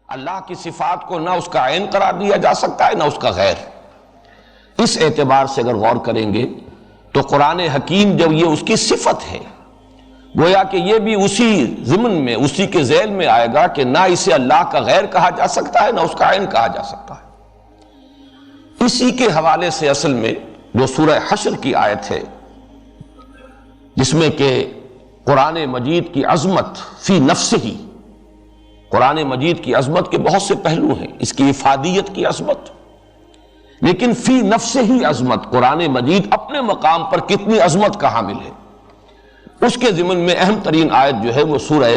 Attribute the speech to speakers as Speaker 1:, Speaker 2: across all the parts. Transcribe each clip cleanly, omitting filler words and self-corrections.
Speaker 1: اللہ کی صفات کو نہ اس کا عین قرار دیا جا سکتا ہے نہ اس کا غیر۔ اس اعتبار سے اگر غور کریں گے تو قرآن حکیم جب یہ اس کی صفت ہے، گویا کہ یہ بھی اسی ضمن میں، اسی کے ذیل میں آئے گا کہ نہ اسے اللہ کا غیر کہا جا سکتا ہے نہ اس کا عین کہا جا سکتا ہے۔ اسی کے حوالے سے اصل میں جو سورہ حشر کی آیت ہے، جس میں کہ قرآن مجید کی عظمت فی نفسہ ہی، قرآن مجید کی عظمت کے بہت سے پہلو ہیں، اس کی افادیت کی عظمت، لیکن فی نفسہ ہی عظمت، قرآن مجید اپنے مقام پر کتنی عظمت کا حامل ہے، اس کے ضمن میں اہم ترین آیت جو ہے وہ سورہ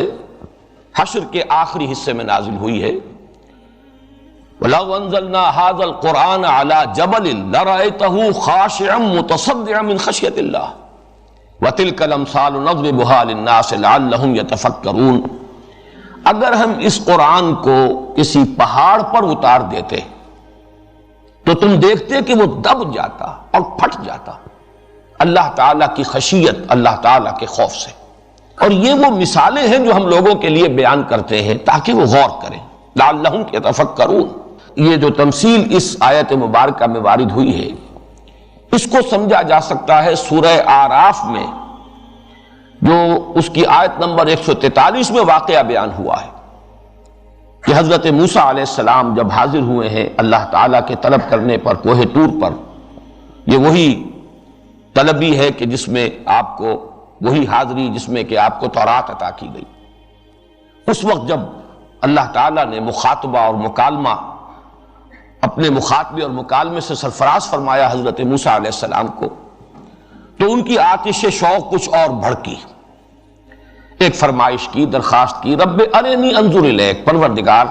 Speaker 1: حشر کے آخری حصے میں نازل ہوئی ہے۔ وَلَوْ أَنزَلْنَا هَذَا الْقُرْآنَ عَلَى جَبَلٍ لَرَأَيْتَهُ خَاشِعًا مُتَصَدِّعًا مِنْ خَشْيَةِ اللَّهِ وَتِلْكَ الْأَمْثَالُ نَضْرِبُهَا لِلنَّاسِ لَعَلَّهُمْ يَتَفَكَّرُونَ، اگر ہم اس قرآن کو کسی پہاڑ پر اتار دیتے تو تم دیکھتے کہ وہ دب جاتا اور پھٹ جاتا اللہ تعالیٰ کی خشیت، اللہ تعالیٰ کے خوف سے۔ اور یہ وہ مثالیں ہیں جو ہم لوگوں کے لیے بیان کرتے ہیں تاکہ وہ غور کریں، لعلہم یتفکرون۔ یہ جو تمثیل اس آیت مبارکہ میں وارد ہوئی ہے، اس کو سمجھا جا سکتا ہے سورہ اعراف میں جو اس کی آیت نمبر 143 میں واقعہ بیان ہوا ہے کہ حضرت موسیٰ علیہ السلام جب حاضر ہوئے ہیں اللہ تعالیٰ کے طلب کرنے پر کوہ طور پر، یہ وہی طلبی ہے کہ جس میں آپ کو، وہی حاضری جس میں کہ آپ کو تورات عطا کی گئی۔ اس وقت جب اللہ تعالیٰ نے مخاطبہ اور مکالمہ، اپنے مخاطبے اور مکالمے سے سرفراز فرمایا حضرت موسیٰ علیہ السلام کو، تو ان کی آتش شوق کچھ اور بھڑکی، ایک فرمائش کی، درخواست کی، رب ارنی انظر الیک، پروردگار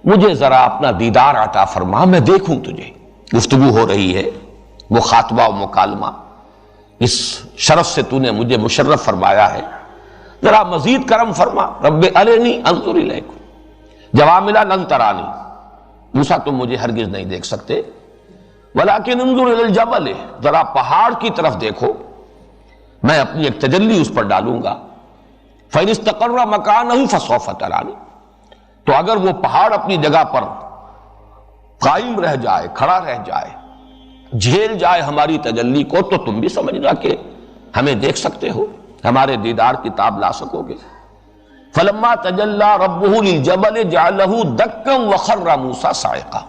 Speaker 1: مجھے ذرا اپنا دیدار عطا فرما، میں دیکھوں تجھے۔ گفتگو ہو رہی ہے، مخاطبہ و مکالمہ، اس شرف سے تو نے مجھے مشرف فرمایا ہے، ذرا مزید کرم فرما، رب ارنی انظر الیک۔ جواب ملا لن ترانی، موسیٰ تم مجھے ہرگز نہیں دیکھ سکتے، ولیکن انظر الی الجبل، ذرا پہاڑ کی طرف دیکھو، میں اپنی ایک تجلی اس پر ڈالوں گا، فَإِنِ اسْتَقَرَّ مَكَانَهُ فَسَوْفَ تَرَانِی، تو اگر وہ پہاڑ اپنی جگہ پر قائم رہ جائے، کھڑا رہ جائے، جھیل جائے ہماری تجلی کو، تو تم بھی سمجھنا کہ ہمیں دیکھ سکتے ہو، ہمارے دیدار کی تاب لا سکو گے۔ فَلَمَّا تَجَلَّى رَبُّهُ لِلْجَبَلِ جَعَلَهُ دَكًّا وَخَرَّ مُوسَىٰ صَاعِقًا،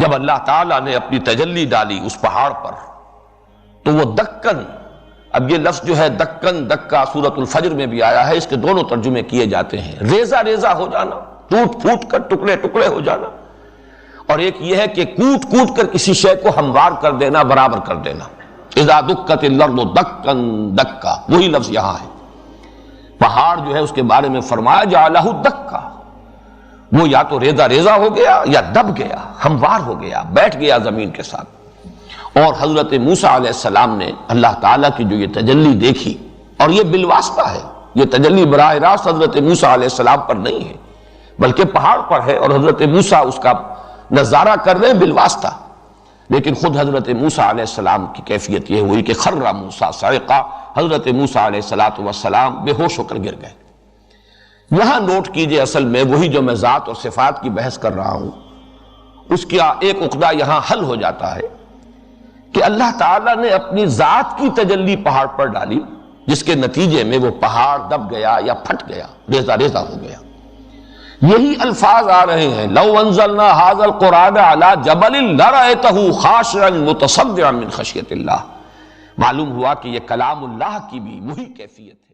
Speaker 1: جب اللہ تعالیٰ نے اپنی تجلی ڈالی اس پہاڑ پر تو وہ دکن، اب یہ لفظ جو ہے دکن، دکا سورۃ الفجر میں بھی آیا ہے، اس کے دونوں ترجمے کیے جاتے ہیں، ریزہ ریزہ ہو جانا، ٹوٹ پھوٹ کر ٹکڑے ٹکڑے ہو جانا، اور ایک یہ ہے کہ کوٹ کوٹ کر کسی شے کو ہموار کر دینا، برابر کر دینا۔ اذا دکت الارض دکن دکا، وہی لفظ یہاں ہے۔ پہاڑ جو ہے اس کے بارے میں فرمایا جعلہ دکا، وہ یا تو ریزہ ریزہ ہو گیا یا دب گیا، ہموار ہو گیا، بیٹھ گیا زمین کے ساتھ۔ اور حضرت موسیٰ علیہ السلام نے اللہ تعالیٰ کی جو یہ تجلی دیکھی، اور یہ بالواسطہ ہے، یہ تجلی براہ راست حضرت موسیٰ علیہ السلام پر نہیں ہے بلکہ پہاڑ پر ہے، اور حضرت موسیٰ اس کا نظارہ کر رہے ہیں بالواسطہ، لیکن خود حضرت موسیٰ علیہ السلام کی کیفیت یہ ہوئی کہ خر موسیٰ صاعقا، حضرت موسیٰ علیہ السلام بے ہوش ہو کر گر گئے۔ یہاں نوٹ کیجئے، اصل میں وہی جو میں ذات اور صفات کی بحث کر رہا ہوں، اس کا ایک عقدہ یہاں حل ہو جاتا ہے کہ اللہ تعالیٰ نے اپنی ذات کی تجلی پہاڑ پر ڈالی، جس کے نتیجے میں وہ پہاڑ دب گیا یا پھٹ گیا، ریزہ ریزہ ہو گیا۔ یہی الفاظ آ رہے ہیں، لو انزلنا هذا القرآن على جبل لرأيته خاشعا متصدعا من خشیۃ اللہ۔ معلوم ہوا کہ یہ کلام اللہ کی بھی وہی کیفیت ہے۔